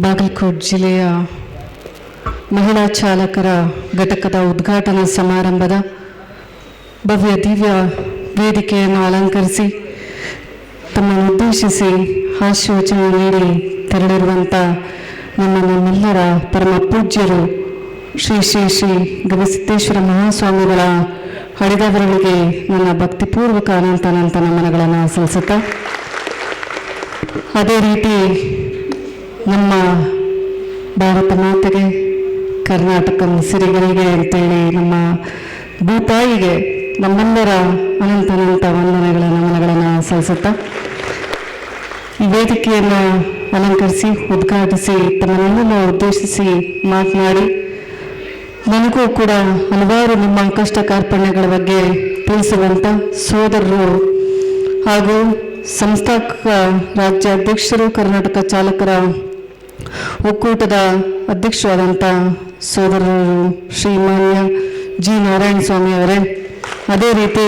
ಬಾಗಲಕೋಟೆ ಜಿಲ್ಲೆಯ ಮಹಿಳಾ ಚಾಲಕರ ಘಟಕದ ಉದ್ಘಾಟನಾ ಸಮಾರಂಭದ ಭವ್ಯ ದಿವ್ಯ ವೇದಿಕೆಯನ್ನು ಅಲಂಕರಿಸಿ ತಮ್ಮನ್ನು ಉದ್ದೇಶಿಸಿ ಆಶೀರ್ವಚನ ನೀಡಿ ತೆರಳಿರುವಂಥ ನಮ್ಮೆಲ್ಲರ ಪರಮ ಪೂಜ್ಯರು ಶ್ರೀ ಶ್ರೀ ಶ್ರೀ ಗವಿಸಿದ್ದೇಶ್ವರ ಮಹಾಸ್ವಾಮಿಗಳ ಹಳಿದವರೊಳಗೆ ನನ್ನ ಭಕ್ತಿಪೂರ್ವಕ ಅನಂತ ನಮನಗಳನ್ನು ಸಲ್ಲಿಸುತ್ತಾ, ಅದೇ ರೀತಿ ನಮ್ಮ ಭಾರತ ಮಾತೆಗೆ, ಕರ್ನಾಟಕ ಸಿರಿಗಳಿಗೆ ಅಂತೇಳಿ ನಮ್ಮ ಭೂತಾಯಿಗೆ ನಮ್ಮೆಲ್ಲರ ಅನಂತ ವಂದನೆಗಳ ನಮನಗಳನ್ನು ಸಲ್ಲಿಸುತ್ತಾ, ಈ ವೇದಿಕೆಯನ್ನು ಅಲಂಕರಿಸಿ ಉದ್ಘಾಟಿಸಿ ತಮ್ಮನ್ನೆಲ್ಲ ಉದ್ದೇಶಿಸಿ ಮಾತನಾಡಿ ನನಗೂ ಕೂಡ ಹಲವಾರು ನಿಮ್ಮ ಕಷ್ಟ ಕಾರ್ಪಣ್ಯಗಳ ಬಗ್ಗೆ ತಿಳಿಸುವಂಥ ಸೋದರರು ಹಾಗೂ ಸಂಸ್ಥಾಪಕ ರಾಜ್ಯಾಧ್ಯಕ್ಷರು, ಕರ್ನಾಟಕ ಚಾಲಕರ ಒಕ್ಕೂಟದ ಅಧ್ಯಕ್ಷರಾದಂಥ ಸೋದರರು ಶ್ರೀಮಾನ್ಯ ಜಿ ನಾರಾಯಣ ಸ್ವಾಮಿ ಅವರೇ, ಅದೇ ರೀತಿ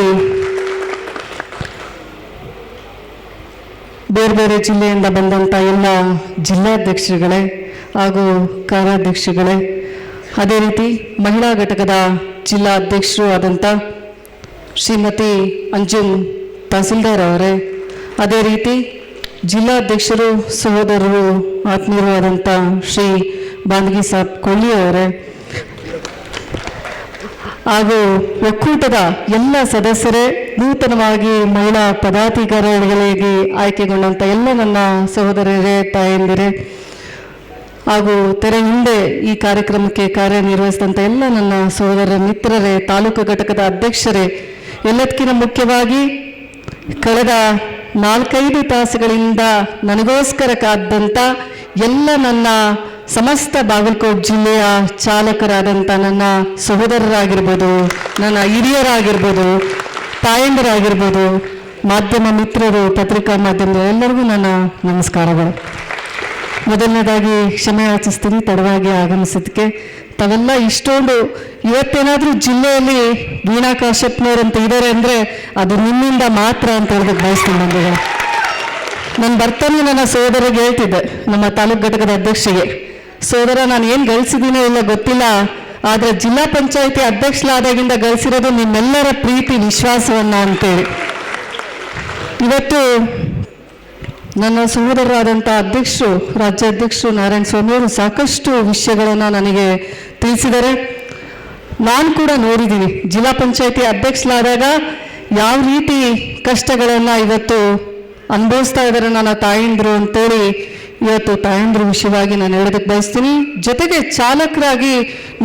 ಬೇರೆ ಬೇರೆ ಜಿಲ್ಲೆಯಿಂದ ಬಂದಂಥ ಎಲ್ಲ ಜಿಲ್ಲಾಧ್ಯಕ್ಷರುಗಳೇ ಹಾಗೂ ಕಾರ್ಯಾಧ್ಯಕ್ಷರುಗಳೇ, ಅದೇ ರೀತಿ ಮಹಿಳಾ ಘಟಕದ ಜಿಲ್ಲಾ ಅಧ್ಯಕ್ಷರು ಆದಂಥ ಶ್ರೀಮತಿ ಅಂಜುಮ್ ತಹಸೀಲ್ದಾರ್ ಅವರೇ, ಅದೇ ರೀತಿ ಜಿಲ್ಲಾಧ್ಯಕ್ಷರು ಸಹೋದರರು ಆತ್ಮೀಯರು ಆದಂಥ ಶ್ರೀ ಬಾಂದಗಿ ಸಾಬ್ ಕೊಳ್ಳಿ ಅವರೇ, ಹಾಗೂ ಒಕ್ಕೂಟದ ಎಲ್ಲ ಸದಸ್ಯರೇ, ನೂತನವಾಗಿ ಮಹಿಳಾ ಪದಾಧಿಕಾರಿಗಳಿಗೆ ಆಯ್ಕೆಗೊಂಡಂಥ ಎಲ್ಲ ನನ್ನ ಸಹೋದರರೇ, ತಾಯಂದಿರೇ, ಹಾಗೂ ತೆರೆ ಹಿಂದೆ ಈ ಕಾರ್ಯಕ್ರಮಕ್ಕೆ ಕಾರ್ಯನಿರ್ವಹಿಸಿದಂಥ ಎಲ್ಲ ನನ್ನ ಸಹೋದರ ಮಿತ್ರರೇ, ತಾಲೂಕು ಘಟಕದ ಅಧ್ಯಕ್ಷರೇ, ಎಲ್ಲದಕ್ಕಿಂತ ಮುಖ್ಯವಾಗಿ ಕಳೆದ 4-5 ತಾಸುಗಳಿಂದ ನನಗೋಸ್ಕರ ಕಾದಂಥ ಎಲ್ಲ ನನ್ನ ಸಮಸ್ತ ಬಾಗಲಕೋಟೆ ಜಿಲ್ಲೆಯ ಚಾಲಕರಾದಂಥ ನನ್ನ ಸಹೋದರರಾಗಿರ್ಬೋದು, ನನ್ನ ಹಿರಿಯರಾಗಿರ್ಬೋದು, ತಾಯಂದಿರಾಗಿರ್ಬೋದು, ಮಾಧ್ಯಮ ಮಿತ್ರರು, ಪತ್ರಿಕಾ ಮಾಧ್ಯಮದ ಎಲ್ಲರಿಗೂ ನನ್ನ ನಮಸ್ಕಾರಗಳು. ಮೊದಲನೇದಾಗಿ ಕ್ಷಮೆ ಯಾಚಿಸ್ತೀನಿ ತಡವಾಗಿ ಆಗಮಿಸೋದಕ್ಕೆ. ತಾವೆಲ್ಲ ಇಷ್ಟೊಂದು ಇವತ್ತೇನಾದರೂ ಜಿಲ್ಲೆಯಲ್ಲಿ ವೀಣಾ ಕಾಶ್ಯಪ್ನವರಂತ ಇದ್ದಾರೆ ಅಂದರೆ ಅದು ನಿಮ್ಮಿಂದ ಮಾತ್ರ ಅಂತ ಹೇಳೋದಕ್ಕೆ ಬಯಸ್ತೀನಿ. ಬಂದಿದೆ ನಾನು ಬರ್ತಾನೆ ನನ್ನ ಸೋದರಿಗೆ ಹೇಳ್ತಿದ್ದೆ, ನಮ್ಮ ತಾಲೂಕು ಘಟಕದ ಅಧ್ಯಕ್ಷರಿಗೆ, ಸೋದರ ನಾನು ಏನು ಗಳಿಸಿದ್ದೀನೋ ಇಲ್ಲ ಗೊತ್ತಿಲ್ಲ, ಆದರೆ ಜಿಲ್ಲಾ ಪಂಚಾಯಿತಿ ಅಧ್ಯಕ್ಷರಾದಾಗಿಂದ ಗಳಿಸಿರೋದು ನಿಮ್ಮೆಲ್ಲರ ಪ್ರೀತಿ ವಿಶ್ವಾಸವನ್ನು ಅಂತೇಳಿ. ಇವತ್ತು ನನ್ನ ಸಹೋದರರಾದಂಥ ಅಧ್ಯಕ್ಷರು, ರಾಜ್ಯಾಧ್ಯಕ್ಷರು ನಾರಾಯಣ ಸ್ವಾಮಿಯವರು ಸಾಕಷ್ಟು ವಿಷಯಗಳನ್ನು ನನಗೆ ತಿಳಿಸಿದ್ದಾರೆ. ನಾನು ಕೂಡ ನೋಡಿದ್ದೀನಿ ಜಿಲ್ಲಾ ಪಂಚಾಯಿತಿ ಅಧ್ಯಕ್ಷರಾದಾಗ ಯಾವ ರೀತಿ ಕಷ್ಟಗಳನ್ನು ಇವತ್ತು ಅನುಭವಿಸ್ತಾ ಇದ್ದಾರೆ ನನ್ನ ತಾಯಂದಿರು ಅಂತೇಳಿ ಇವತ್ತು ತಾಯಂದಿರು ವಿಷಯವಾಗಿ ನಾನು ಹೇಳೋದಕ್ಕೆ ಬಯಸ್ತೀನಿ. ಜೊತೆಗೆ ಚಾಲಕರಾಗಿ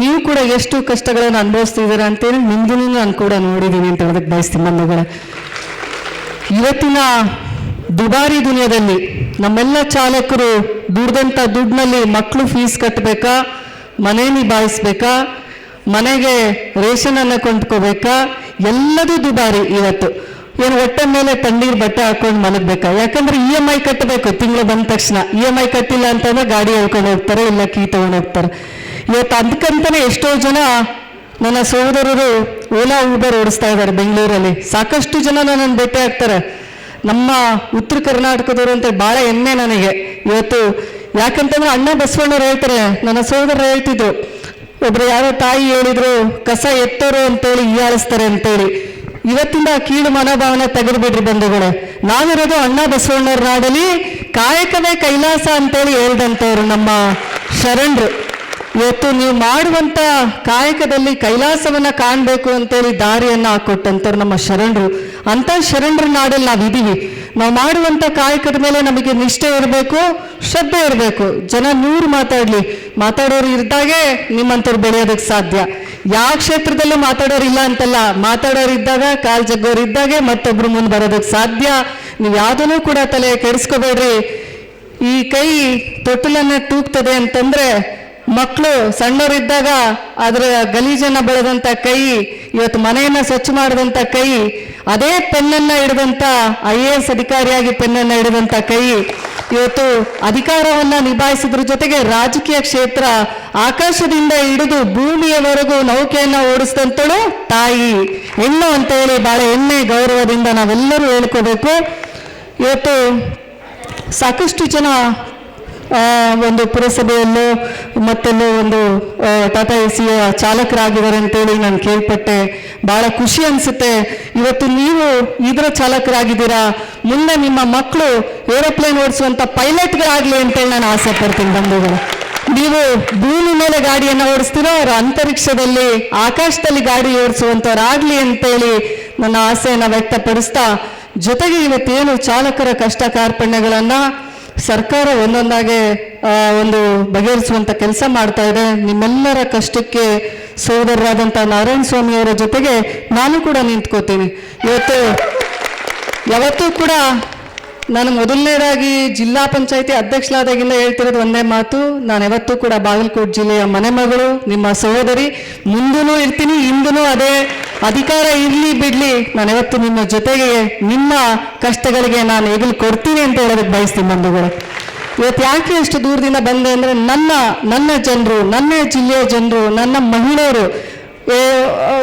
ನೀವು ಕೂಡ ಎಷ್ಟು ಕಷ್ಟಗಳನ್ನು ಅನುಭವಿಸ್ತಿದ್ದೀರಾ ಅಂತೇಳಿ ನಿಮ್ದು ನಾನು ಕೂಡ ನೋಡಿದ್ದೀನಿ ಅಂತ ಹೇಳೋದಕ್ಕೆ ಬಯಸ್ತೀನಿ. ಬಂಧುಗಳೇ, ಇವತ್ತಿನ ದುಬಾರಿ ದುನಿಯಾದಲ್ಲಿ ನಮ್ಮೆಲ್ಲ ಚಾಲಕರು ದುಡ್ದಂಥ ದುಡ್ಡಿನಲ್ಲಿ ಮಕ್ಕಳು ಫೀಸ್ ಕಟ್ಟಬೇಕಾ, ಮನೆ ನಿಭಾಯಿಸ್ಬೇಕಾ, ಮನೆಗೆ ರೇಷನನ್ನು ಕೊಂಡ್ಕೋಬೇಕಾ, ಎಲ್ಲದೂ ದುಬಾರಿ. ಇವತ್ತು ಏನು ಹೊಟ್ಟೆ ಮೇಲೆ ತಣ್ಣೀರು ಬಟ್ಟೆ ಹಾಕೊಂಡು ಮಲಗಬೇಕಾ, ಯಾಕಂದ್ರೆ EMI ಕಟ್ಟಬೇಕು. ತಿಂಗಳು ಬಂದ ತಕ್ಷಣ EMI ಕಟ್ಟಿಲ್ಲ ಅಂತಂದ್ರೆ ಗಾಡಿ ಹೇಳ್ಕೊಂಡು ಹೋಗ್ತಾರೆ, ಇಲ್ಲ ಕೀ ತಗೊಂಡು ಹೋಗ್ತಾರೆ. ಇವತ್ತು ಅದಕ್ಕಂತಾನೆ ಎಷ್ಟೋ ಜನ ನನ್ನ ಸಹೋದರರು ಓಲಾ ಊಬರ್ ಓಡಿಸ್ತಾ ಇದ್ದಾರೆ ಬೆಂಗಳೂರಲ್ಲಿ. ಸಾಕಷ್ಟು ಜನ ನನ್ನನ್ನು ಭೇಟಿ ಆಗ್ತಾರೆ. ನಮ್ಮ ಉತ್ತರ ಕರ್ನಾಟಕದವರು ಅಂತ ಭಾಳ ಹೆಮ್ಮೆ ನನಗೆ ಇವತ್ತು. ಯಾಕಂತಂದ್ರೆ ಅಣ್ಣ ಬಸವಣ್ಣವ್ರು ಹೇಳ್ತಾರೆ, ನನ್ನ ಸಹೋದರರು ಹೇಳ್ತಿದ್ರು, ಒಬ್ರು ಯಾರೋ ತಾಯಿ ಹೇಳಿದ್ರು ಕಸ ಎತ್ತೋರು ಅಂತೇಳಿ ಹೀಯಾಳಿಸ್ತಾರೆ ಅಂತೇಳಿ. ಇವತ್ತಿಂದ ಕೀಳು ಮನೋಭಾವನೆ ತೆಗೆದುಬಿಡ್ರಿ ಬಂಧುಗಳೇ. ನಾವಿರೋದು ಅಣ್ಣ ಬಸವಣ್ಣವ್ರ ನಾಡಲ್ಲಿ ಕಾಯಕವೇ ಕೈಲಾಸ ಅಂತೇಳಿ ಹೇಳ್ದಂಥವ್ರು ನಮ್ಮ ಶರಣರು. ಇವತ್ತು ನೀವು ಮಾಡುವಂಥ ಕಾಯಕದಲ್ಲಿ ಕೈಲಾಸವನ್ನು ಕಾಣಬೇಕು ಅಂತೇಳಿ ದಾರಿಯನ್ನು ಹಾಕೊಟ್ಟಂಥವ್ರು ನಮ್ಮ ಶರಣರು. ಅಂಥ ಶರಣರ ನಾಡಲ್ಲಿ ನಾವಿದ್ದೀವಿ. ನಾವು ಮಾಡುವಂಥ ಕಾಯಕದ ಮೇಲೆ ನಮಗೆ ನಿಷ್ಠೆ ಇರಬೇಕು, ಶ್ರದ್ಧೆ ಇರಬೇಕು. ಜನ 100 ಮಾತಾಡೋರು ಇದ್ದಾಗೆ ನಿಮ್ಮಂಥವ್ರು ಬೆಳೆಯೋದಕ್ಕೆ ಸಾಧ್ಯ. ಯಾವ ಕ್ಷೇತ್ರದಲ್ಲೂ ಮಾತಾಡೋರು ಇಲ್ಲ ಅಂತಲ್ಲ, ಮಾತಾಡೋರು ಇದ್ದಾಗ, ಕಾಲ್ ಜಗ್ಗೋರು ಇದ್ದಾಗೆ ಮತ್ತೊಬ್ರು ಮುಂದೆ ಬರೋದಕ್ಕೆ ಸಾಧ್ಯ. ನೀವು ಯಾವುದನ್ನು ಕೂಡ ತಲೆ ಕೆಡಿಸ್ಕೋಬೇಡ್ರಿ. ಈ ಕೈ ತೊಟ್ಟಲನ್ನೇ ತೂಗ್ತದೆ ಅಂತಂದ್ರೆ ಮಕ್ಕಳು ಸಣ್ಣವರಿದ್ದಾಗ ಅದರ ಗಲೀಜನ್ನು ಬೆಳೆದಂಥ ಕೈ, ಇವತ್ತು ಮನೆಯನ್ನು ಸ್ವಚ್ಛ ಮಾಡಿದಂಥ ಕೈ, ಅದೇ ಪೆನ್ನನ್ನು ಹಿಡಿದಂಥ IAS ಅಧಿಕಾರಿಯಾಗಿ ಪೆನ್ನನ್ನು ಹಿಡಿದಂಥ ಕೈ, ಇವತ್ತು ಅಧಿಕಾರವನ್ನು ನಿಭಾಯಿಸಿದ್ರ ಜೊತೆಗೆ ರಾಜಕೀಯ ಕ್ಷೇತ್ರ ಆಕಾಶದಿಂದ ಹಿಡಿದು ಭೂಮಿಯವರೆಗೂ ನೌಕೆಯನ್ನು ಓಡಿಸಿದಂತಳು ತಾಯಿ ಹೆಣ್ಣು ಅಂತ ಹೇಳಿ ಭಾಳ ಹೆಮ್ಮೆ ಗೌರವದಿಂದ ನಾವೆಲ್ಲರೂ ಹೇಳ್ಕೋಬೇಕು. ಇವತ್ತು ಸಾಕಷ್ಟು ಜನ ಒಂದು ಪುರಸಭೆಯಲ್ಲೂ ಮತ್ತೆಲ್ಲೋ ಒಂದು ಟಾಟಾ ಎಸಿಯ ಚಾಲಕರಾಗಿದ್ದಾರೆ ಅಂತೇಳಿ ನಾನು ಕೇಳ್ಪಟ್ಟೆ. ಭಾಳ ಖುಷಿ ಅನಿಸುತ್ತೆ. ಇವತ್ತು ನೀವು ಇದರ ಚಾಲಕರಾಗಿದ್ದೀರಾ, ಮುಂದೆ ನಿಮ್ಮ ಮಕ್ಕಳು ಏರೋಪ್ಲೇನ್ ಓಡಿಸುವಂಥ ಪೈಲಟ್ಗಳಾಗಲಿ ಅಂತೇಳಿ ನಾನು ಆಸೆ ಪಡ್ತೀನಿ ಬಂಧುಗಳು. ನೀವು ಭೂಮಿ ಮೇಲೆ ಗಾಡಿಯನ್ನು ಓಡಿಸ್ತೀರೋ ಅವರು ಅಂತರಿಕ್ಷದಲ್ಲಿ ಆಕಾಶದಲ್ಲಿ ಗಾಡಿ ಓಡಿಸುವಂಥವ್ರಾಗಲಿ ಅಂತೇಳಿ ನನ್ನ ಆಸೆಯನ್ನು ವ್ಯಕ್ತಪಡಿಸ್ತಾ, ಜೊತೆಗೆ ಇವತ್ತೇನು ಚಾಲಕರ ಕಷ್ಟ ಕಾರ್ಪಣ್ಯಗಳನ್ನು ಸರ್ಕಾರ ಒಂದೊಂದಾಗೆ ಒಂದು ಬಗೆಹರಿಸುವಂಥ ಕೆಲಸ ಮಾಡ್ತಾ ಇದೆ. ನಿಮ್ಮೆಲ್ಲರ ಕಷ್ಟಕ್ಕೆ ಸೋದರರಾದಂಥ ನಾರಾಯಣ ಸ್ವಾಮಿ ಅವರ ಜೊತೆಗೆ ನಾನು ಕೂಡ ನಿಂತ್ಕೋತೀನಿ. ಯಾವತ್ತೂ ಕೂಡ ನಾನು ಮೊದಲನೇದಾಗಿ ಜಿಲ್ಲಾ ಪಂಚಾಯತಿ ಅಧ್ಯಕ್ಷರಾದಾಗಿಂದ ಹೇಳ್ತಿರೋದು ಒಂದೇ ಮಾತು, ನಾನು ಯಾವತ್ತೂ ಕೂಡ ಬಾಗಲಕೋಟೆ ಜಿಲ್ಲೆಯ ಮನೆ ಮಗಳು, ನಿಮ್ಮ ಸಹೋದರಿ, ಮುಂದೂ ಇರ್ತೀನಿ, ಹಿಂದೂ ಅದೇ ಅಧಿಕಾರ ಇರಲಿ ಬಿಡಲಿ, ನಾನು ಯಾವತ್ತು ನಿಮ್ಮ ಜೊತೆಗೆ ನಿಮ್ಮ ಕಷ್ಟಗಳಿಗೆ ನಾನು ಹೆಗಲು ಕೊಡ್ತೀನಿ ಅಂತ ಹೇಳೋದಕ್ಕೆ ಬಯಸ್ತೀನಿ ಬಂಧುಗಳು. ಇವತ್ತು ಯಾಕೆ ಅಷ್ಟು ದೂರದಿಂದ ಬಂದೆ ಅಂದರೆ ನನ್ನ ಜನರು, ನನ್ನ ಜಿಲ್ಲೆಯ ಜನರು, ನನ್ನ ಮಹಿಳೆಯರು,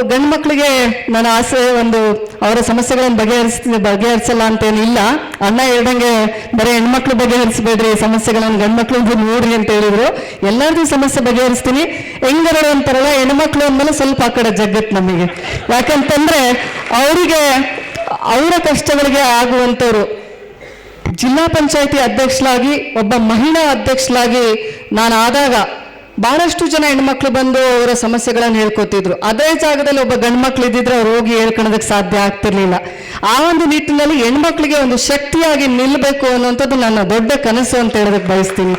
ಗಂಡು ಮಕ್ಕಳಿಗೆ ನನ್ನ ಆಸೆ ಒಂದು ಅವರ ಸಮಸ್ಯೆಗಳನ್ನು ಬಗೆಹರಿಸಲ್ಲ ಅಂತೇನಿಲ್ಲ. ಅಣ್ಣ ಹೇಳ್ದಂಗೆ ಬರೀ ಹೆಣ್ಮಕ್ಳು ಬಗೆಹರಿಸಬೇಡ್ರಿ ಸಮಸ್ಯೆಗಳನ್ನು, ಗಂಡು ಮಕ್ಳು ನೋಡ್ರಿ ಅಂತ ಹೇಳಿದ್ರು. ಎಲ್ಲರದ್ದು ಸಮಸ್ಯೆ ಬಗೆಹರಿಸ್ತೀನಿ. ಹೆಂಗರಡು ಅಂತಾರಲ್ಲ, ಹೆಣ್ಮಕ್ಳು ಅಂದಮೇಲೆ ಸ್ವಲ್ಪ ಆ ಕಡೆ ಜಗತ್ತು ನಮಗೆ. ಯಾಕಂತಂದ್ರೆ ಅವರಿಗೆ ಅವರ ಕಷ್ಟಗಳಿಗೆ ಆಗುವಂಥವ್ರು. ಜಿಲ್ಲಾ ಪಂಚಾಯತಿ ಅಧ್ಯಕ್ಷರಾಗಿ, ಒಬ್ಬ ಮಹಿಳಾ ಅಧ್ಯಕ್ಷರಾಗಿ ನಾನು ಆದಾಗ ಬಹಳಷ್ಟು ಜನ ಹೆಣ್ಮಕ್ಳು ಬಂದು ಅವರ ಸಮಸ್ಯೆಗಳನ್ನು ಹೇಳ್ಕೊತಿದ್ರು. ಅದೇ ಜಾಗದಲ್ಲಿ ಒಬ್ಬ ಗಂಡು ಮಕ್ಳು ಇದ್ದಿದ್ರೆ ಅವ್ರು ಹೋಗಿ ಹೇಳ್ಕೊಳೋದಕ್ಕೆ ಸಾಧ್ಯ ಆಗ್ತಿರ್ಲಿಲ್ಲ. ಆ ಒಂದು ನಿಟ್ಟಿನಲ್ಲಿ ಹೆಣ್ಮಕ್ಳಿಗೆ ಒಂದು ಶಕ್ತಿಯಾಗಿ ನಿಲ್ಲಬೇಕು ಅನ್ನುವಂಥದ್ದು ನನ್ನ ದೊಡ್ಡ ಕನಸು ಅಂತ ಹೇಳೋದಕ್ಕೆ ಬಯಸ್ತೀನಿ.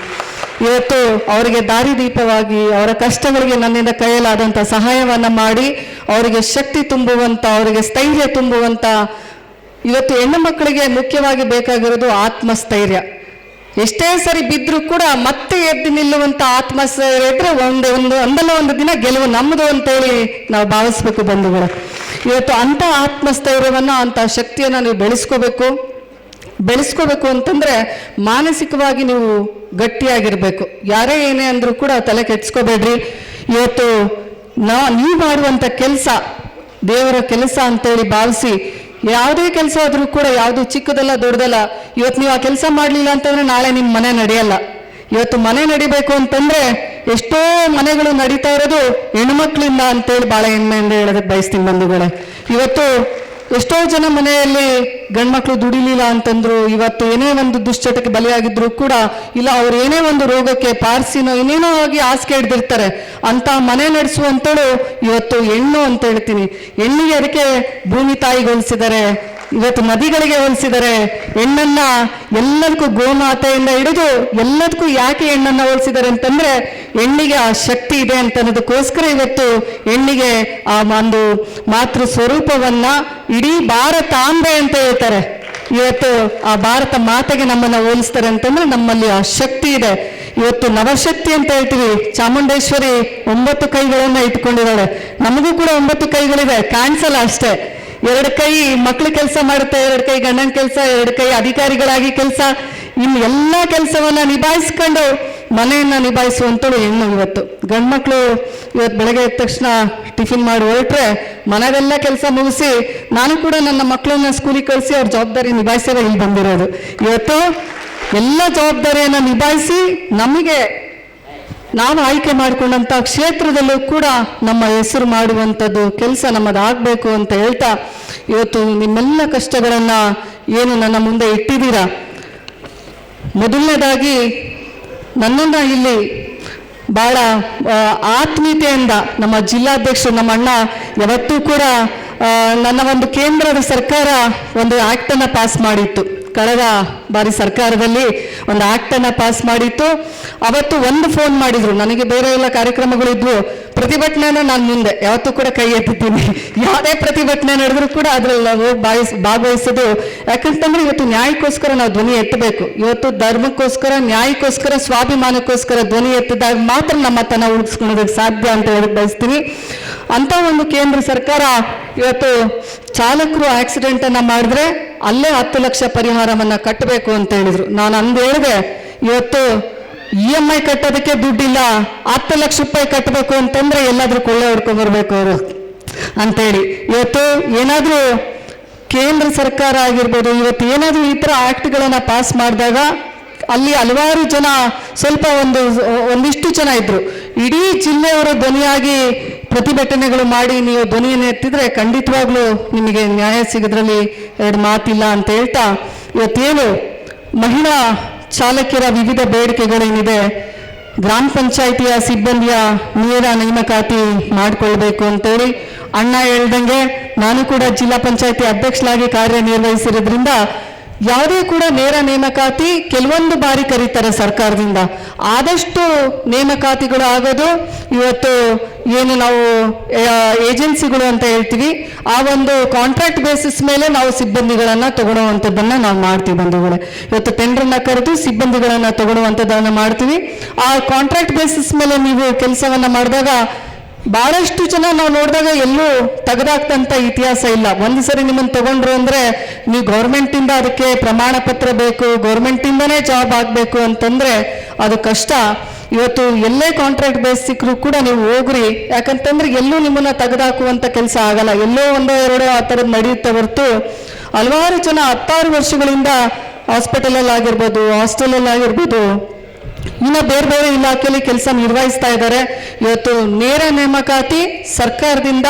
ಇವತ್ತು ಅವರಿಗೆ ದಾರಿದೀಪವಾಗಿ, ಅವರ ಕಷ್ಟಗಳಿಗೆ ನನ್ನಿಂದ ಕೈಯಲಾದಂಥ ಸಹಾಯವನ್ನು ಮಾಡಿ ಅವರಿಗೆ ಶಕ್ತಿ ತುಂಬುವಂಥ, ಅವರಿಗೆ ಸ್ಥೈರ್ಯ ತುಂಬುವಂಥ, ಇವತ್ತು ಹೆಣ್ಣು ಮಕ್ಕಳಿಗೆ ಮುಖ್ಯವಾಗಿ ಬೇಕಾಗಿರೋದು ಆತ್ಮಸ್ಥೈರ್ಯ. ಎಷ್ಟೇ ಸರಿ ಬಿದ್ದರೂ ಕೂಡ ಮತ್ತೆ ಎದ್ದು ನಿಲ್ಲುವಂಥ ಆತ್ಮಸ್ಥೈರ್ಯ ಇದ್ರೆ ಒಂದಲ್ಲ ಒಂದು ದಿನ ಗೆಲುವು ನಮ್ಮದು ಅಂತೇಳಿ ನಾವು ಭಾವಿಸ್ಬೇಕು ಬಂಧುಗಳು. ಇವತ್ತು ಅಂಥ ಆತ್ಮಸ್ಥೈರ್ಯವನ್ನು, ಅಂಥ ಶಕ್ತಿಯನ್ನು ನೀವು ಬೆಳೆಸ್ಕೋಬೇಕು ಅಂತಂದ್ರೆ ಮಾನಸಿಕವಾಗಿ ನೀವು ಗಟ್ಟಿಯಾಗಿರ್ಬೇಕು. ಯಾರೇ ಏನೇ ಅಂದ್ರೂ ಕೂಡ ತಲೆ ಕೆಡ್ಸ್ಕೋಬೇಡ್ರಿ. ಇವತ್ತು ನೀವು ಮಾಡುವಂಥ ಕೆಲಸ ದೇವರ ಕೆಲಸ ಅಂತೇಳಿ ಭಾವಿಸಿ, ಯಾವುದೇ ಕೆಲಸ ಆದರೂ ಕೂಡ ಯಾವುದು ಚಿಕ್ಕದಲ್ಲ ದೊಡ್ಡದಲ್ಲ. ಇವತ್ತು ನೀವು ಆ ಕೆಲಸ ಮಾಡಲಿಲ್ಲ ಅಂತಂದ್ರೆ ನಾಳೆ ನಿಮ್ಮ ಮನೆ ನಡೆಯಲ್ಲ. ಇವತ್ತು ಮನೆ ನಡಿಬೇಕು ಅಂತಂದ್ರೆ ಎಷ್ಟೋ ಮನೆಗಳು ನಡೀತಾ ಇರೋದು ಹೆಣ್ಮಕ್ಳಿಂದ ಅಂತೇಳಿ ಭಾಳ ಹೆಮ್ಮೆಯಿಂದ ಹೇಳೋದಕ್ಕೆ ಬಯಸ್ತೀನಿ ಬಂಧುಗಳೇ. ಇವತ್ತು ಎಷ್ಟೋ ಜನ ಮನೆಯಲ್ಲಿ ಗಂಡ್ಮಕ್ಳು ದುಡಿಲಿಲ್ಲ ಅಂತಂದ್ರು, ಇವತ್ತು ಏನೇ ಒಂದು ದುಶ್ಚಟಕ್ಕೆ ಬಲಿಯಾಗಿದ್ರು ಕೂಡ, ಇಲ್ಲ ಅವ್ರು ಏನೇ ಒಂದು ರೋಗಕ್ಕೆ ಪಾರ್ಸಿನೋ ಏನೇನೋ ಆಗಿ ಹಾಸಿಗೆ ಹಿಡ್ದಿರ್ತಾರೆ. ಅಂತ ಮನೆ ನಡೆಸುವಂತಳು ಇವತ್ತು ಹೆಣ್ಣು ಅಂತ ಹೇಳ್ತೀನಿ. ಹೆಣ್ಣಿಗೆ ಅದಕ್ಕೆ ಭೂಮಿ ತಾಯಿಗೆ ಹೋಲಿಸಿದ್ದಾರೆ, ಇವತ್ತು ನದಿಗಳಿಗೆ ಹೋಲಿಸಿದ್ದಾರೆ. ಹೆಣ್ಣನ್ನ ಎಲ್ಲದಕ್ಕೂ ಗೋಮಾತೆಯಿಂದ ಹಿಡಿದು ಎಲ್ಲದಕ್ಕೂ ಯಾಕೆ ಹೆಣ್ಣನ್ನ ಹೋಲಿಸಿದ್ದಾರೆ ಅಂತಂದ್ರೆ ಹೆಣ್ಣಿಗೆ ಆ ಶಕ್ತಿ ಇದೆ ಅಂತ ಅನ್ನೋದಕ್ಕೋಸ್ಕರ ಇವತ್ತು ಹೆಣ್ಣಿಗೆ ಆ ಒಂದು ಮಾತೃ ಸ್ವರೂಪವನ್ನ ಇಡೀ ಭಾರತಾಂಬೆ ಅಂತ ಹೇಳ್ತಾರೆ. ಇವತ್ತು ಆ ಭಾರತ ಮಾತೆಗೆ ನಮ್ಮನ್ನ ಹೋಲಿಸ್ತಾರೆ ಅಂತಂದ್ರೆ ನಮ್ಮಲ್ಲಿ ಆ ಶಕ್ತಿ ಇದೆ. ಇವತ್ತು ನವಶಕ್ತಿ ಅಂತ ಹೇಳ್ತೀವಿ. ಚಾಮುಂಡೇಶ್ವರಿ 9 ಕೈಗಳನ್ನ ಇಟ್ಕೊಂಡಿದ್ದಾಳೆ. ನಮಗೂ ಕೂಡ 9 ಕೈಗಳಿದೆ, ಕಾಣಿಸಲ್ಲ ಅಷ್ಟೇ. 2 ಕೈ ಮಕ್ಳು ಕೆಲಸ ಮಾಡುತ್ತೆ, 2 ಕೈ ಗಂಡನ ಕೆಲಸ, 2 ಕೈ ಅಧಿಕಾರಿಗಳಾಗಿ ಕೆಲಸ, ಇನ್ನು ಎಲ್ಲ ಕೆಲಸವನ್ನ ನಿಭಾಯಿಸ್ಕೊಂಡು ಮನೆಯನ್ನ ನಿಭಾಯಿಸುವಂತಳು ಹೆಣ್ಣು. ಇವತ್ತು ಗಂಡು ಮಕ್ಕಳು ಇವತ್ತು ಬೆಳಗ್ಗೆ ಎದ್ದ ತಕ್ಷಣ ಟಿಫಿನ್ ಮಾಡಿ ಹೊರಟ್ರೆ ಮನೆಯದೆಲ್ಲ ಕೆಲಸ ಮುಗಿಸಿ ನಾನು ಕೂಡ ನನ್ನ ಮಕ್ಕಳನ್ನ ಸ್ಕೂಲಿಗೆ ಕಳಿಸಿ ಅವ್ರ ಜವಾಬ್ದಾರಿ ನಿಭಾಯಿಸೋದೇ ಇಲ್ಲಿ ಬಂದಿರೋದು. ಇವತ್ತು ಎಲ್ಲ ಜವಾಬ್ದಾರಿಯನ್ನು ನಿಭಾಯಿಸಿ ನಮಗೆ ನಾವು ಆಯ್ಕೆ ಮಾಡಿಕೊಂಡಂಥ ಕ್ಷೇತ್ರದಲ್ಲೂ ಕೂಡ ನಮ್ಮ ಹೆಸರು ಮಾಡುವಂಥದ್ದು ಕೆಲಸ ನಮ್ಮದಾಗಬೇಕು ಅಂತ ಹೇಳ್ತಾ, ಇವತ್ತು ನಿಮ್ಮೆಲ್ಲ ಕಷ್ಟಗಳನ್ನು ಏನು ನನ್ನ ಮುಂದೆ ಇಟ್ಟಿದ್ದೀರಾ, ಮೊದಲನೇದಾಗಿ ನನ್ನನ್ನು ಇಲ್ಲಿ ಭಾಳ ಆತ್ಮೀಯತೆಯಿಂದ ನಮ್ಮ ಜಿಲ್ಲಾಧ್ಯಕ್ಷರು, ನಮ್ಮ ಅಣ್ಣ ಯಾವತ್ತೂ ಕೂಡ ನನ್ನ ಒಂದು ಕೇಂದ್ರದ ಸರ್ಕಾರ ಒಂದು ಆ್ಯಕ್ಟನ್ನು ಪಾಸ್ ಮಾಡಿತ್ತು. ಕಳೆದ ಬಾರಿ ಸರ್ಕಾರದಲ್ಲಿ ಒಂದು ಆ್ಯಕ್ಟನ್ನು ಪಾಸ್ ಮಾಡಿತ್ತು. ಅವತ್ತು ಒಂದು ಫೋನ್ ಮಾಡಿದ್ರು ನನಗೆ, ಬೇರೆ ಎಲ್ಲ ಕಾರ್ಯಕ್ರಮಗಳಿದ್ವು, ಪ್ರತಿಭಟನೆನ ನಾನು ಮುಂದೆ ಯಾವತ್ತೂ ಕೂಡ ಕೈ ಎತ್ತಿದ್ದೀನಿ. ಯಾವುದೇ ಪ್ರತಿಭಟನೆ ನಡೆದರೂ ಕೂಡ ಅದರಲ್ಲಿ ಹೋಗಿ ಭಾಗವಹಿಸೋದು. ಯಾಕಂತಂದ್ರೆ ಇವತ್ತು ನ್ಯಾಯಕ್ಕೋಸ್ಕರ ನಾವು ಧ್ವನಿ ಎತ್ತಬೇಕು. ಇವತ್ತು ಧರ್ಮಕ್ಕೋಸ್ಕರ, ನ್ಯಾಯಕ್ಕೋಸ್ಕರ, ಸ್ವಾಭಿಮಾನಕ್ಕೋಸ್ಕರ ಧ್ವನಿ ಎತ್ತಿದಾಗ ಮಾತ್ರ ನಮ್ಮ ತನ ಉಳಿಸ್ಕೊಳ್ಳೋದಕ್ಕೆ ಸಾಧ್ಯ ಅಂತ ಹೇಳಕ್ ಬಯಸ್ತೀನಿ. ಅಂತ ಒಂದು ಕೇಂದ್ರ ಸರ್ಕಾರ ಇವತ್ತು ಚಾಲಕರು ಆಕ್ಸಿಡೆಂಟನ್ನು ಮಾಡಿದ್ರೆ ಅಲ್ಲೇ 10 ಲಕ್ಷ ಪರಿಹಾರವನ್ನ ಕಟ್ಟಬೇಕು ಅಂತ ಹೇಳಿದ್ರು. ನಾನು ಅಂದು ಹೇಳಿದೆ, ಇವತ್ತು EMI ಕಟ್ಟೋದಕ್ಕೆ ದುಡ್ಡಿಲ್ಲ, 10 ಲಕ್ಷ ರೂಪಾಯಿ ಕಟ್ಟಬೇಕು ಅಂತಂದ್ರೆ ಎಲ್ಲಾದ್ರೂ ಕೊಳ್ಳೆ ಹೊಡ್ಕೊಂಡು ಬರ್ಬೇಕು ಅವರು ಅಂತೇಳಿ. ಇವತ್ತು ಏನಾದ್ರೂ ಕೇಂದ್ರ ಸರ್ಕಾರ ಆಗಿರ್ಬೋದು, ಇವತ್ತು ಏನಾದ್ರೂ ಈ ಥರ ಆ್ಯಕ್ಟ್ಗಳನ್ನು ಪಾಸ್ ಮಾಡಿದಾಗ ಅಲ್ಲಿ ಹಲವಾರು ಜನ ಸ್ವಲ್ಪ ಒಂದಿಷ್ಟು ಜನ ಇದ್ರು. ಇಡೀ ಜಿಲ್ಲೆಯವರ ಧ್ವನಿಯಾಗಿ ಪ್ರತಿಭಟನೆಗಳು ಮಾಡಿ ನೀವು ಧ್ವನಿಯನ್ನು ಎತ್ತಿದ್ರೆ ಖಂಡಿತವಾಗ್ಲೂ ನಿಮಗೆ ನ್ಯಾಯ ಸಿಗೋದ್ರಲ್ಲಿ ಎರಡು ಮಾತಿಲ್ಲ ಅಂತ ಹೇಳ್ತಾ, ಇವತ್ತೇನು ಮಹಿಳಾ ಚಾಲಕಿಯರ ವಿವಿಧ ಬೇಡಿಕೆಗಳೇನಿದೆ, ಗ್ರಾಮ ಪಂಚಾಯಿತಿಯ ಸಿಬ್ಬಂದಿಯ ನೇರ ನೇಮಕಾತಿ ಮಾಡಿಕೊಳ್ಬೇಕು ಅಂತೇಳಿ ಅಣ್ಣ ಹೇಳ್ದಂಗೆ ನಾನು ಕೂಡ ಜಿಲ್ಲಾ ಪಂಚಾಯಿತಿ ಅಧ್ಯಕ್ಷರಾಗಿ ಕಾರ್ಯನಿರ್ವಹಿಸಿರೋದ್ರಿಂದ ಯಾವುದೇ ಕೂಡ ನೇರ ನೇಮಕಾತಿ ಕೆಲವೊಂದು ಬಾರಿ ಕರೀತಾರೆ ಸರ್ಕಾರದಿಂದ, ಆದಷ್ಟು ನೇಮಕಾತಿಗಳು ಆಗೋದು ಇವತ್ತು ಏನು ನಾವು ಏಜೆನ್ಸಿಗಳು ಅಂತ ಹೇಳ್ತೀವಿ, ಆ ಒಂದು ಕಾಂಟ್ರಾಕ್ಟ್ ಬೇಸಿಸ್ ಮೇಲೆ ನಾವು ಸಿಬ್ಬಂದಿಗಳನ್ನು ತಗೊಳ್ಳುವಂಥದ್ದನ್ನು ನಾವು ಮಾಡ್ತೀವಿ ಬಂಧುಗಳೇ. ಇವತ್ತು ಟೆಂಡರ್ನ ಕರೆದು ಸಿಬ್ಬಂದಿಗಳನ್ನು ತಗೊಳ್ಳುವಂಥದ್ದನ್ನು ಮಾಡ್ತೀವಿ. ಆ ಕಾಂಟ್ರಾಕ್ಟ್ ಬೇಸಿಸ್ ಮೇಲೆ ನೀವು ಕೆಲಸವನ್ನು ಮಾಡಿದಾಗ ಬಹಳಷ್ಟು ಜನ ನಾವು ನೋಡಿದಾಗ ಎಲ್ಲೂ ತೆಗೆದಾಕ್ತಂತ ಇತಿಹಾಸ ಇಲ್ಲ. ಒಂದು ಸರಿ ನಿಮ್ಮನ್ನು ತಗೊಂಡ್ರು ಅಂದರೆ ನೀವು ಗೌರ್ಮೆಂಟಿಂದ ಅದಕ್ಕೆ ಪ್ರಮಾಣ ಪತ್ರ ಬೇಕು, ಗೌರ್ಮೆಂಟಿಂದನೇ ಜಾಬ್ ಆಗಬೇಕು ಅಂತಂದರೆ ಅದು ಕಷ್ಟ. ಇವತ್ತು ಎಲ್ಲೇ ಕಾಂಟ್ರಾಕ್ಟ್ ಬೇಸ್ ಸಿಕ್ಕರೂ ಕೂಡ ನೀವು ಹೋಗ್ರಿ, ಯಾಕಂತಂದ್ರೆ ಎಲ್ಲೂ ನಿಮ್ಮನ್ನು ತೆಗೆದಾಕುವಂಥ ಕೆಲಸ ಆಗಲ್ಲ. ಎಲ್ಲೋ ಒಂದೋ ಎರಡೋ ಆ ಥರದ್ದು ನಡೆಯುತ್ತೆ ಹೊರತು ಹಲವಾರು ಜನ 16 ವರ್ಷಗಳಿಂದ ಹಾಸ್ಪಿಟಲಲ್ಲಿ ಆಗಿರ್ಬೋದು, ಹಾಸ್ಟೆಲಲ್ಲಿ ಆಗಿರ್ಬೋದು, ಇನ್ನು ಬೇರೆ ಬೇರೆ ಇಲಾಖೆಯಲ್ಲಿ ಕೆಲಸ ನಿರ್ವಹಿಸ್ತಾ ಇದ್ದಾರೆ. ಇವತ್ತು ನೇರ ನೇಮಕಾತಿ ಸರ್ಕಾರದಿಂದ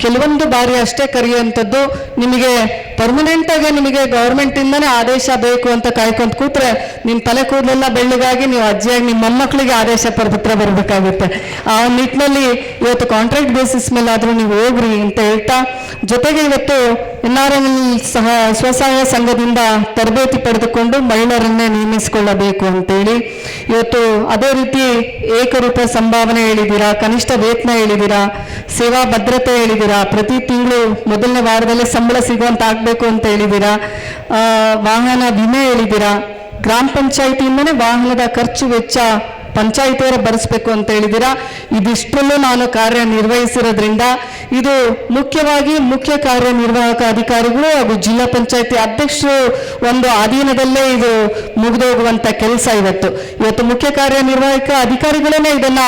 ಕೆಲವೊಂದು ಬಾರಿ ಅಷ್ಟೇ ಕರೆಯುವಂಥದ್ದು. ನಿಮಗೆ ಪರ್ಮನೆಂಟ್ ಆಗಿ ನಿಮಗೆ ಗೌರ್ಮೆಂಟಿಂದನೇ ಆದೇಶ ಬೇಕು ಅಂತ ಕಾಯ್ಕೊಂತ ಕೂತ್ರೆ ನಿಮ್ಮ ತಲೆ ಕೂದಲೆಲ್ಲ ಬೆಳ್ಳಗಾಗಿ ನೀವು ಅಜ್ಜಿಯಾಗಿ ನಿಮ್ಮ ಮೊಮ್ಮಕ್ಕಳಿಗೆ ಆದೇಶ ಪತ್ರ ಬರಬೇಕಾಗುತ್ತೆ. ಆ ನಿಟ್ಟಿನಲ್ಲಿ ಇವತ್ತು ಕಾಂಟ್ರಾಕ್ಟ್ ಬೇಸಿಸ್ ಮೇಲೆ ಆದರೂ ನೀವು ಹೋಗ್ರಿ ಅಂತ ಹೇಳ್ತಾ, ಜೊತೆಗೆ ಇವತ್ತು NRL ಸಹ ಸ್ವಸಹಾಯ ಸಂಘದಿಂದ ತರಬೇತಿ ಪಡೆದುಕೊಂಡು ಮಹಿಳೆಯರನ್ನೇ ನೇಮಿಸಿಕೊಳ್ಳಬೇಕು ಅಂತೇಳಿ ಇವತ್ತು ಅದೇ ರೀತಿ ಏಕರೂಪ ಸಂಭಾವನೆ ಹೇಳಿದ್ದೀರಾ, ಕನಿಷ್ಠ ವೇತನ ಹೇಳಿದ್ದೀರಾ, ಸೇವಾ ಭದ್ರತೆ ಹೇಳಿದ್ದೀರಾ, ಪ್ರತಿ ತಿಂಗಳು ಮೊದಲನೇ ವಾರದಲ್ಲೇ ಸಂಬಳ ಸಿಗುವಂತ ಆಗಬೇಕು ಅಂತ ಹೇಳಿದ್ದೀರಾ, ವಾಹನ ವಿಮೆ ಹೇಳಿದ್ದೀರಾ, ಗ್ರಾಮ ಪಂಚಾಯಿತಿಯಿಂದನೇ ವಾಹನದ ಖರ್ಚು ವೆಚ್ಚ ಪಂಚಾಯಿತಿಯವರ ಭರಿಸಬೇಕು ಅಂತ ಹೇಳಿದ್ದೀರಾ. ಇದಿಷ್ಟರಲ್ಲೂ ನಾನು ಕಾರ್ಯನಿರ್ವಹಿಸಿರೋದ್ರಿಂದ ಇದು ಮುಖ್ಯವಾಗಿ ಮುಖ್ಯ ಕಾರ್ಯನಿರ್ವಾಹಕ ಅಧಿಕಾರಿಗಳು ಹಾಗೂ ಜಿಲ್ಲಾ ಪಂಚಾಯಿತಿ ಅಧ್ಯಕ್ಷರು ಒಂದು ಅಧೀನದಲ್ಲೇ ಇದು ಮುಗಿದೋಗುವಂಥ ಕೆಲಸ. ಇವತ್ತು ಮುಖ್ಯ ಕಾರ್ಯನಿರ್ವಾಹಕ ಅಧಿಕಾರಿಗಳೇ ಇದನ್ನ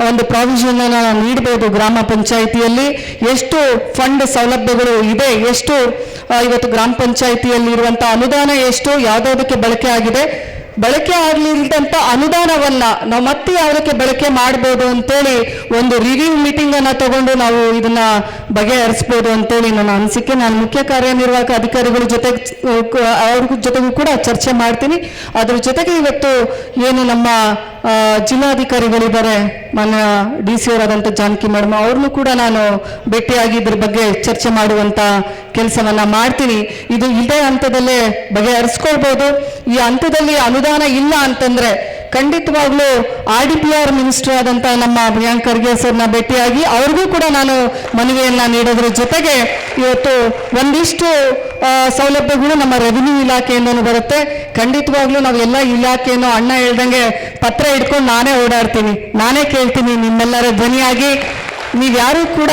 ಒಂದು ಪ್ರಾವಿಷನ್ ನೀಡಬಹುದು. ಗ್ರಾಮ ಪಂಚಾಯಿತಿಯಲ್ಲಿ ಎಷ್ಟು ಫಂಡ್ ಸೌಲಭ್ಯಗಳು ಇದೆ, ಎಷ್ಟು ಇವತ್ತು ಗ್ರಾಮ ಪಂಚಾಯಿತಿಯಲ್ಲಿ ಇರುವಂಥ ಅನುದಾನ ಎಷ್ಟು, ಯಾವುದಕ್ಕೆ ಬಳಕೆ ಆಗಿದೆ, ಬಳಕೆ ಆಗಲಿಲ್ಲದಂಥ ಅನುದಾನವನ್ನ ನಾವು ಮತ್ತೆ ಯಾವುದಕ್ಕೆ ಬಳಕೆ ಮಾಡ್ಬೋದು ಅಂತೇಳಿ ಒಂದು ರಿವ್ಯೂ ಮೀಟಿಂಗ್ ಅನ್ನ ತಗೊಂಡು ನಾವು ಇದನ್ನ ಬಗೆಹರಿಸ್ಬೋದು ಅಂತೇಳಿ ನನ್ನ ಅನಿಸಿಕೆ. ನಾನು ಮುಖ್ಯ ಕಾರ್ಯನಿರ್ವಾಹಕ ಅಧಿಕಾರಿಗಳ ಅವ್ರ ಜೊತೆಗೂ ಕೂಡ ಚರ್ಚೆ ಮಾಡ್ತೀನಿ. ಅದ್ರ ಜೊತೆಗೆ ಇವತ್ತು ಏನು ನಮ್ಮ ಜಿಲ್ಲಾಧಿಕಾರಿಗಳಿದ್ದಾರೆ, ಮಾನ್ಯ DC ಅವರಾದಂಥ ಜಾನಕಿ ಮೇಡಮ್, ಅವ್ರನ್ನೂ ಕೂಡ ನಾನು ಭೇಟಿಯಾಗಿ ಇದ್ರ ಬಗ್ಗೆ ಚರ್ಚೆ ಮಾಡುವಂತ ಕೆಲಸವನ್ನ ಮಾಡ್ತೀನಿ. ಇದು ಇದೇ ಹಂತದಲ್ಲೇ ಬಗೆಹರಿಸ್ಕೊಳ್ಬೋದು. ಈ ಹಂತದಲ್ಲಿ ಅನುದಾನ ಇಲ್ಲ ಅಂತಂದ್ರೆ ಖಂಡಿತವಾಗ್ಲೂ RDPR ಮಿನಿಸ್ಟರ್ ಆದಂತ ನಮ್ಮ ಪ್ರಿಯಾಂಕ್ ಖರ್ಗೆ ಸರ್ನ ಭೇಟಿಯಾಗಿ ಅವ್ರಿಗೂ ಕೂಡ ನಾನು ಮನವಿಯನ್ನ ನೀಡೋದ್ರ ಜೊತೆಗೆ ಇವತ್ತು ಒಂದಿಷ್ಟು ಸೌಲಭ್ಯಗಳು ನಮ್ಮ ರೆವಿನ್ಯೂ ಇಲಾಖೆಯಿಂದನೂ ಬರುತ್ತೆ. ಖಂಡಿತವಾಗ್ಲೂ ನಾವು ಎಲ್ಲ ಇಲಾಖೆಯನ್ನು ಅಣ್ಣ ಹೇಳ್ದಂಗೆ ಪತ್ರ ಹಿಡ್ಕೊಂಡು ನಾನೇ ಓಡಾಡ್ತೀನಿ, ನಾನೇ ಕೇಳ್ತೀನಿ ನಿಮ್ಮೆಲ್ಲರ ಧ್ವನಿಯಾಗಿ. ನೀವ್ಯಾರು ಕೂಡ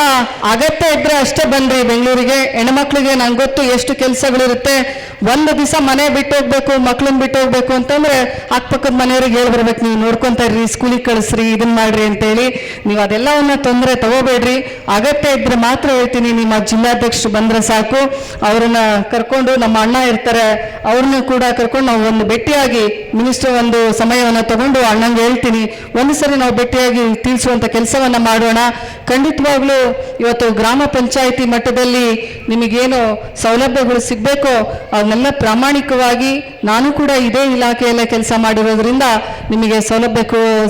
ಅಗತ್ಯ ಇದ್ರೆ ಅಷ್ಟೇ ಬನ್ರಿ ಬೆಂಗಳೂರಿಗೆ. ಹೆಣ್ಮಕ್ಳಿಗೆ ನಂಗೆ ಗೊತ್ತು ಎಷ್ಟು ಕೆಲಸಗಳಿರುತ್ತೆ. ಒಂದು ದಿವಸ ಮನೆ ಬಿಟ್ಟು ಹೋಗ್ಬೇಕು, ಮಕ್ಳನ್ನ ಬಿಟ್ಟು ಹೋಗ್ಬೇಕು ಅಂತಂದ್ರೆ ಅಕ್ಕಪಕ್ಕದ ಮನೆಯವ್ರಿಗೆ ಹೇಳ್ಬರ್ಬೇಕು, ನೀವು ನೋಡ್ಕೊತಾ ಇರ್ರಿ, ಸ್ಕೂಲಿಗೆ ಕಳಿಸ್ರಿ, ಇದನ್ನ ಮಾಡ್ರಿ ಅಂತೇಳಿ. ನೀವು ಅದೆಲ್ಲವನ್ನ ತೊಂದರೆ ತಗೋಬೇಡ್ರಿ. ಅಗತ್ಯ ಇದ್ರೆ ಮಾತ್ರ ಹೇಳ್ತೀನಿ, ನಿಮ್ಮ ಜಿಲ್ಲಾಧ್ಯಕ್ಷರು ಬಂದ್ರೆ ಸಾಕು, ಅವ್ರನ್ನ ಕರ್ಕೊಂಡು ನಮ್ಮ ಅಣ್ಣ ಇರ್ತಾರೆ, ಅವ್ರನ್ನ ಕೂಡ ಕರ್ಕೊಂಡು ನಾವು ಒಂದು ಭೇಟಿಯಾಗಿ ಮಿನಿಸ್ಟರ್ ಒಂದು ಸಮಯವನ್ನ ತಗೊಂಡು ಅಣ್ಣಂಗೆ ಹೇಳ್ತೀನಿ, ಒಂದು ಸರಿ ನಾವು ಭೇಟಿಯಾಗಿ ತಿಳಿಸುವಂತ ಕೆಲಸವನ್ನ ಮಾಡೋಣ. ಖಂಡಿತವಾಗ್ಲೂ ಇವತ್ತು ಗ್ರಾಮ ಪಂಚಾಯಿತಿ ಮಟ್ಟದಲ್ಲಿ ನಿಮಗೇನು ಸೌಲಭ್ಯಗಳು ಸಿಗಬೇಕೋ ಅವನ್ನೆಲ್ಲ ಪ್ರಾಮಾಣಿಕವಾಗಿ, ನಾನು ಕೂಡ ಇದೇ ಇಲಾಖೆಯಲ್ಲೇ ಕೆಲಸ ಮಾಡಿರೋದ್ರಿಂದ ನಿಮಗೆ ಸೌಲಭ್ಯ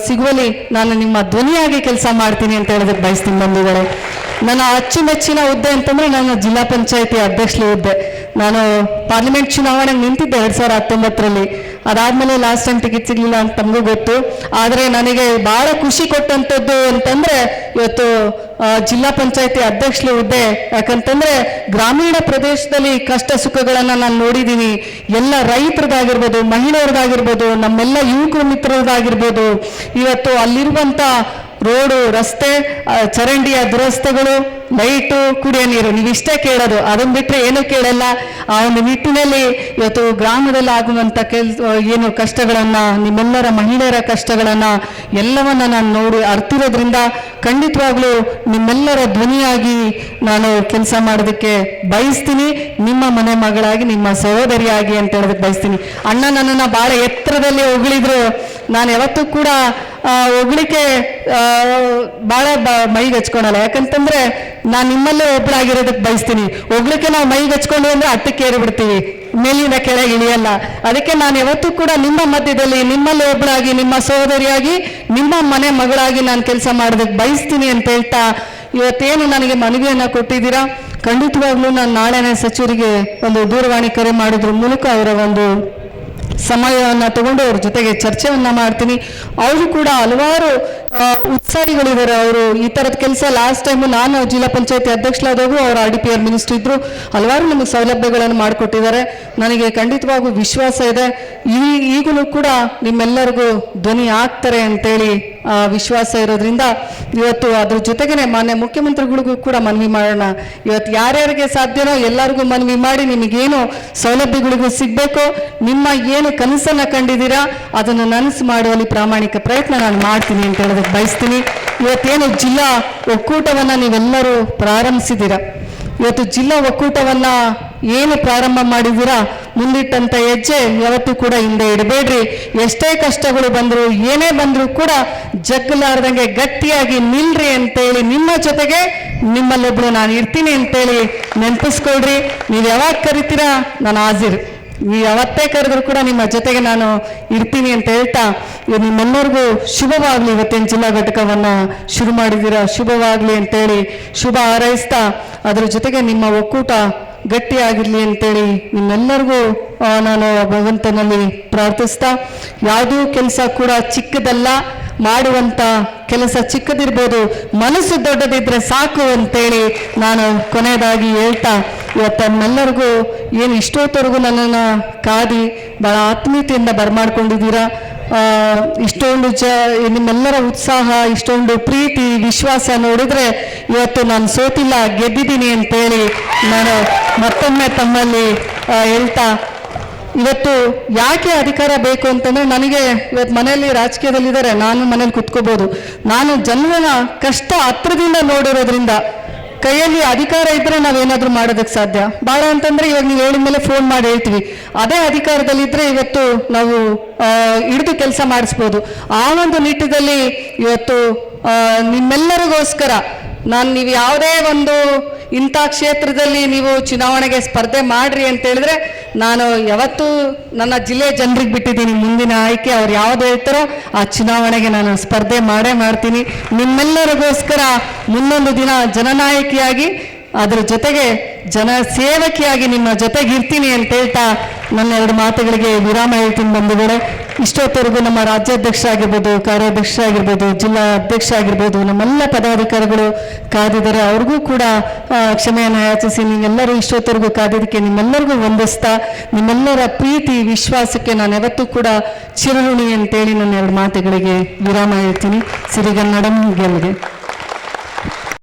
ಸಿಗುವಲ್ಲಿ ನಾನು ನಿಮ್ಮ ಧ್ವನಿಯಾಗಿ ಕೆಲಸ ಮಾಡ್ತೀನಿ ಅಂತ ಹೇಳೋದಕ್ಕೆ ಬಯಸ್ತೀನಿ ಬಂಧುಗಳೇ. ನನ್ನ ಅಚ್ಚುಮೆಚ್ಚಿನ ಹುದ್ದೆ ಅಂತಂದ್ರೆ ನಾನು ಜಿಲ್ಲಾ ಪಂಚಾಯಿತಿ ಅಧ್ಯಕ್ಷರು ಹುದ್ದೆ. ನಾನು ಪಾರ್ಲಿಮೆಂಟ್ ಚುನಾವಣೆಗೆ ನಿಂತಿದ್ದೆ 2019ರಲ್ಲಿ. ಅದಾದ್ಮೇಲೆ ಲಾಸ್ಟ್ ಟೈಮ್ ಟಿಕೆಟ್ ಸಿಗ್ಲಿಲ್ಲ ಅಂತ ತಮಗೂ ಗೊತ್ತು. ಆದರೆ ನನಗೆ ಬಹಳ ಖುಷಿ ಕೊಟ್ಟಂಥದ್ದು ಅಂತಂದ್ರೆ ಇವತ್ತು ಜಿಲ್ಲಾ ಪಂಚಾಯಿತಿ ಅಧ್ಯಕ್ಷರು ಹುದ್ದೆ. ಯಾಕಂತಂದ್ರೆ ಗ್ರಾಮೀಣ ಪ್ರದೇಶದಲ್ಲಿ ಕಷ್ಟ ಸುಖಗಳನ್ನ ನಾನು ನೋಡಿದ್ದೀನಿ. ಎಲ್ಲ ರೈತರದಾಗಿರ್ಬೋದು, ಮಹಿಳೆಯರದಾಗಿರ್ಬೋದು, ನಮ್ಮೆಲ್ಲ ಯುವಕರು ಮಿತ್ರರದಾಗಿರ್ಬೋದು, ಇವತ್ತು ಅಲ್ಲಿರುವಂತ ರೋಡು, ರಸ್ತೆ, ಚರಂಡಿಯ ದುರಸ್ತಿಗಳು, ಲೈಟು, ಕುಡಿಯೋ ನೀರು, ನೀವಿಷ್ಟೇ ಕೇಳೋದು. ಅದನ್ನು ಬಿಟ್ಟರೆ ಏನೂ ಕೇಳಲ್ಲ. ಆ ಒಂದು ನಿಟ್ಟಿನಲ್ಲಿ ಇವತ್ತು ಗ್ರಾಮದಲ್ಲಿ ಆಗುವಂಥ ಏನು ಕಷ್ಟಗಳನ್ನು, ನಿಮ್ಮೆಲ್ಲರ ಮಹಿಳೆಯರ ಕಷ್ಟಗಳನ್ನು ಎಲ್ಲವನ್ನ ನಾನು ನೋಡಿ ಅರ್ತಿರೋದ್ರಿಂದ ಖಂಡಿತವಾಗ್ಲೂ ನಿಮ್ಮೆಲ್ಲರ ಧ್ವನಿಯಾಗಿ ನಾನು ಕೆಲಸ ಮಾಡೋದಕ್ಕೆ ಬಯಸ್ತೀನಿ. ನಿಮ್ಮ ಮನೆ ಮಗಳಾಗಿ, ನಿಮ್ಮ ಸಹೋದರಿಯಾಗಿ ಅಂತ ಹೇಳೋದಕ್ಕೆ ಬಯಸ್ತೀನಿ. ಅಣ್ಣ ನನ್ನನ್ನು ಭಾಳ ಎತ್ತರದಲ್ಲಿ ಹೊಗಳಿದ್ರು. ನಾನು ಯಾವತ್ತೂ ಕೂಡ ಹೊಗಳಿಕೆ ಭಾಳ ಮೈಗೆ ಹಚ್ಕೊಳಲ್ಲ. ಯಾಕಂತಂದ್ರೆ ನಾನು ನಿಮ್ಮಲ್ಲೇ ಒಬ್ಬಳಾಗಿರೋದಕ್ಕೆ ಬಯಸ್ತೀನಿ. ಹೊಗಳಿಕೆ ನಾವು ಮೈಗೆ ಹಚ್ಕೊಂಡು ಅಂದ್ರೆ ಅಟ್ಟಕ್ಕೆ ಏರಿಬಿಡ್ತೀವಿ, ಮೇಲಿಂದ ಕೆಳಗೆ ಇಳಿಯಲ್ಲ. ಅದಕ್ಕೆ ನಾನು ಯಾವತ್ತೂ ಕೂಡ ನಿಮ್ಮ ಮಧ್ಯದಲ್ಲಿ ನಿಮ್ಮಲ್ಲಿ ಒಬ್ಬಳಾಗಿ, ನಿಮ್ಮ ಸಹೋದರಿಯಾಗಿ, ನಿಮ್ಮ ಮನೆ ಮಗಳಾಗಿ ನಾನು ಕೆಲಸ ಮಾಡೋದಕ್ಕೆ ಬಯಸ್ತೀನಿ ಅಂತ ಹೇಳ್ತಾ, ಇವತ್ತೇನು ನನಗೆ ಮನವಿಯನ್ನು ಕೊಟ್ಟಿದ್ದೀರಾ, ಖಂಡಿತವಾಗ್ಲೂ ನಾನು ನಾಳೆನೇ ಸಚಿವರಿಗೆ ಒಂದು ದೂರವಾಣಿ ಕರೆ ಮಾಡೋದ್ರ ಮೂಲಕ ಅವರ ಒಂದು ಸಮಯವನ್ನು ತಗೊಂಡು ಅವ್ರ ಜೊತೆಗೆ ಚರ್ಚೆಯನ್ನ ಮಾಡ್ತೀನಿ. ಅವರು ಕೂಡ ಹಲವಾರು ಉತ್ಸಾಹಿಗಳಿದ್ದಾರೆ. ಅವರು ಈ ಥರದ ಕೆಲಸ ಲಾಸ್ಟ್ ಟೈಮು ನಾನು ಜಿಲ್ಲಾ ಪಂಚಾಯತಿ ಅಧ್ಯಕ್ಷರಾದಾಗೂ ಅವರು RDPR ಮಿನಿಸ್ಟರ್ ಇದ್ರು, ಹಲವಾರು ನಮಗೆ ಸೌಲಭ್ಯಗಳನ್ನು ಮಾಡಿಕೊಟ್ಟಿದ್ದಾರೆ. ನನಗೆ ಖಂಡಿತವಾಗೂ ವಿಶ್ವಾಸ ಇದೆ ಈಗಲೂ ಕೂಡ ನಿಮ್ಮೆಲ್ಲರಿಗೂ ಧ್ವನಿ ಆಗ್ತಾರೆ ಅಂತೇಳಿ ವಿಶ್ವಾಸ ಇರೋದ್ರಿಂದ ಇವತ್ತು ಅದ್ರ ಜೊತೆಗೇನೆ ಮಾನ್ಯ ಮುಖ್ಯಮಂತ್ರಿಗಳಿಗೂ ಕೂಡ ಮನವಿ ಮಾಡೋಣ. ಇವತ್ತು ಯಾರ್ಯಾರಿಗೆ ಸಾಧ್ಯನೋ ಎಲ್ಲರಿಗೂ ಮನವಿ ಮಾಡಿ, ನಿಮಗೇನು ಸೌಲಭ್ಯಗಳಿಗೂ ಸಿಗಬೇಕೋ, ನಿಮ್ಮ ಏನು ಕನಸನ್ನು ಕಂಡಿದ್ದೀರಾ ಅದನ್ನು ನನಸು ಮಾಡುವಲ್ಲಿ ಪ್ರಾಮಾಣಿಕ ಪ್ರಯತ್ನ ನಾನು ಮಾಡ್ತೀನಿ ಅಂತ ಹೇಳೋದಕ್ಕೆ ಬಯಸ್ತೀನಿ. ಇವತ್ತೇನು ಜಿಲ್ಲಾ ಒಕ್ಕೂಟವನ್ನು ನೀವೆಲ್ಲರೂ ಪ್ರಾರಂಭಿಸಿದ್ದೀರಾ, ಇವತ್ತು ಜಿಲ್ಲಾ ಒಕ್ಕೂಟವನ್ನ ಏನು ಪ್ರಾರಂಭ ಮಾಡಿದ್ದೀರಾ, ಮುಂದಿಟ್ಟಂತ ಹೆಜ್ಜೆ ಯಾವತ್ತೂ ಕೂಡ ಹಿಂದೆ ಇಡಬೇಡ್ರಿ. ಎಷ್ಟೇ ಕಷ್ಟಗಳು ಬಂದ್ರು, ಏನೇ ಬಂದ್ರು ಕೂಡ ಜಗ್ಗಲಾರ್ದಂಗೆ ಗಟ್ಟಿಯಾಗಿ ನಿಲ್ರಿ ಅಂತೇಳಿ, ನಿಮ್ಮ ಜೊತೆಗೆ ನಿಮ್ಮಲ್ಲೊಬ್ಳು ನಾನು ಇರ್ತೀನಿ ಅಂತೇಳಿ ನೆನಪಿಸ್ಕೊಳ್ರಿ. ನೀವು ಯಾವಾಗ ಕರಿತೀರಾ ನಾನು ಹಾಜಿರ್, ನೀವು ಯಾವತ್ತೇ ಕರೆದ್ರು ಕೂಡ ನಿಮ್ಮ ಜೊತೆಗೆ ನಾನು ಇರ್ತೀನಿ ಅಂತ ಹೇಳ್ತಾ, ನಿಮ್ಮೆಲ್ಲರಿಗೂ ಶುಭವಾಗಲಿ. ಇವತ್ತಿನ ಜಿಲ್ಲಾ ಘಟಕವನ್ನು ಶುರು ಮಾಡಿದ್ದೀರಾ, ಶುಭವಾಗಲಿ ಅಂತೇಳಿ ಶುಭ ಹಾರೈಸ್ತಾ, ಅದರ ಜೊತೆಗೆ ನಿಮ್ಮ ಒಕ್ಕೂಟ ಗಟ್ಟಿಯಾಗಿರಲಿ ಅಂತೇಳಿ ನಿಮ್ಮೆಲ್ಲರಿಗೂ ನಾನು ಭಗವಂತನಲ್ಲಿ ಪ್ರಾರ್ಥಿಸ್ತಾ, ಯಾವುದೂ ಕೆಲಸ ಕೂಡ ಚಿಕ್ಕದಲ್ಲ, ಮಾಡುವಂಥ ಕೆಲಸ ಚಿಕ್ಕದಿರ್ಬೋದು, ಮನಸ್ಸು ದೊಡ್ಡದಿದ್ರೆ ಸಾಕು ಅಂತೇಳಿ ನಾನು ಕೊನೆಯದಾಗಿ ಹೇಳ್ತಾ, ಇವತ್ತು ನಮ್ಮೆಲ್ಲರಿಗೂ ಏನು ಇಷ್ಟೊತ್ತವರೆಗೂ ನನ್ನನ್ನು ಕಾದಿ ಭಾಳ ಆತ್ಮೀಯತೆಯಿಂದ ಬರಮಾಡ್ಕೊಂಡಿದ್ದೀರಾ. ಇಷ್ಟೊಂದು ನಿಮ್ಮೆಲ್ಲರ ಉತ್ಸಾಹ, ಇಷ್ಟೊಂದು ಪ್ರೀತಿ, ವಿಶ್ವಾಸ ನೋಡಿದ್ರೆ ಇವತ್ತು ನಾನು ಸೋತಿಲ್ಲ, ಗೆದ್ದಿದ್ದೀನಿ ಅಂತೇಳಿ ನಾನು ಮತ್ತೊಮ್ಮೆ ತಮ್ಮಲ್ಲಿ ಹೇಳ್ತಾ, ಇವತ್ತು ಯಾಕೆ ಅಧಿಕಾರ ಬೇಕು ಅಂತಂದ್ರೆ, ನನಗೆ ಇವತ್ತು ಮನೆಯಲ್ಲಿ ರಾಜಕೀಯದಲ್ಲಿದ್ದಾರೆ, ನಾನು ಮನೇಲಿ ಕುತ್ಕೋಬೋದು. ನಾನು ಜನರ ಕಷ್ಟ ಹತ್ರದಿಂದ ನೋಡಿರೋದ್ರಿಂದ ಕೈಯಲ್ಲಿ ಅಧಿಕಾರ ಇದ್ರೆ ನಾವೇನಾದ್ರೂ ಮಾಡೋದಕ್ಕೆ ಸಾಧ್ಯ. ಭಾಳ ಅಂತಂದ್ರೆ ಇವಾಗ ನೀವು ಹೇಳಿದ ಮೇಲೆ ಫೋನ್ ಮಾಡಿ ಹೇಳ್ತೀವಿ, ಅದೇ ಅಧಿಕಾರದಲ್ಲಿದ್ದರೆ ಇವತ್ತು ನಾವು ಹಿಡಿದು ಕೆಲಸ ಮಾಡಿಸ್ಬೋದು. ಆ ಒಂದು ನಿಟ್ಟಿನಲ್ಲಿ ಇವತ್ತು ನಿಮ್ಮೆಲ್ಲರಿಗೋಸ್ಕರ ನೀವು ಯಾವುದೇ ಒಂದು ಇಂಥ ಕ್ಷೇತ್ರದಲ್ಲಿ ನೀವು ಚುನಾವಣೆಗೆ ಸ್ಪರ್ಧೆ ಮಾಡ್ರಿ ಅಂತ ಹೇಳಿದ್ರೆ, ನಾನು ಯಾವತ್ತೂ ನನ್ನ ಜಿಲ್ಲೆ ಜನರಿಗೆ ಬಿಟ್ಟಿದ್ದೀನಿ. ಮುಂದಿನ ಆಯ್ಕೆ ಅವ್ರು ಯಾವ್ದು ಹೇಳ್ತಾರೋ ಆ ಚುನಾವಣೆಗೆ ನಾನು ಸ್ಪರ್ಧೆ ಮಾಡೇ ಮಾಡ್ತೀನಿ. ನಿಮ್ಮೆಲ್ಲರಿಗೋಸ್ಕರ ಮುಂದೊಂದು ದಿನ ಜನನಾಯಕಿಯಾಗಿ, ಅದ್ರ ಜೊತೆಗೆ ಜನ ಸೇವಕಿಯಾಗಿ ನಿಮ್ಮ ಜೊತೆಗೆ ಇರ್ತೀನಿ ಅಂತ ಹೇಳ್ತಾ ನನ್ನ ಎರಡು ಮಾತುಗಳಿಗೆ ವಿರಾಮ ಹೇಳ್ತೀನಿ ಬಂಧುಗಳೇ. ಇಷ್ಟೊತ್ತವರೆಗೂ ನಮ್ಮ ರಾಜ್ಯಾಧ್ಯಕ್ಷ ಆಗಿರ್ಬೋದು, ಕಾರ್ಯಾಧ್ಯಕ್ಷ ಆಗಿರ್ಬೋದು, ಜಿಲ್ಲಾ ಅಧ್ಯಕ್ಷ ಆಗಿರ್ಬೋದು, ನಮ್ಮೆಲ್ಲ ಪದಾಧಿಕಾರಿಗಳು ಕಾದಿದ್ದಾರೆ. ಅವ್ರಿಗೂ ಕೂಡ ಕ್ಷಮೆಯನ್ನು ಯಾಚಿಸಿ, ನೀವೆಲ್ಲರೂ ಇಷ್ಟೊತ್ತವರೆಗೂ ಕಾದಿದ್ದಕ್ಕೆ ನಿಮ್ಮೆಲ್ಲರಿಗೂ ವಂದಿಸ್ತಾ, ನಿಮ್ಮೆಲ್ಲರ ಪ್ರೀತಿ ವಿಶ್ವಾಸಕ್ಕೆ ನಾನು ಯಾವತ್ತೂ ಕೂಡ ಚಿರಋಣಿ ಅಂತೇಳಿ ನನ್ನ ಎರಡು ಮಾತುಗಳಿಗೆ ವಿರಾಮ ಹೇಳ್ತೀನಿ. ಸಿರಿಗನ್ನಡಂ ಗೆಲ್ಗೆ.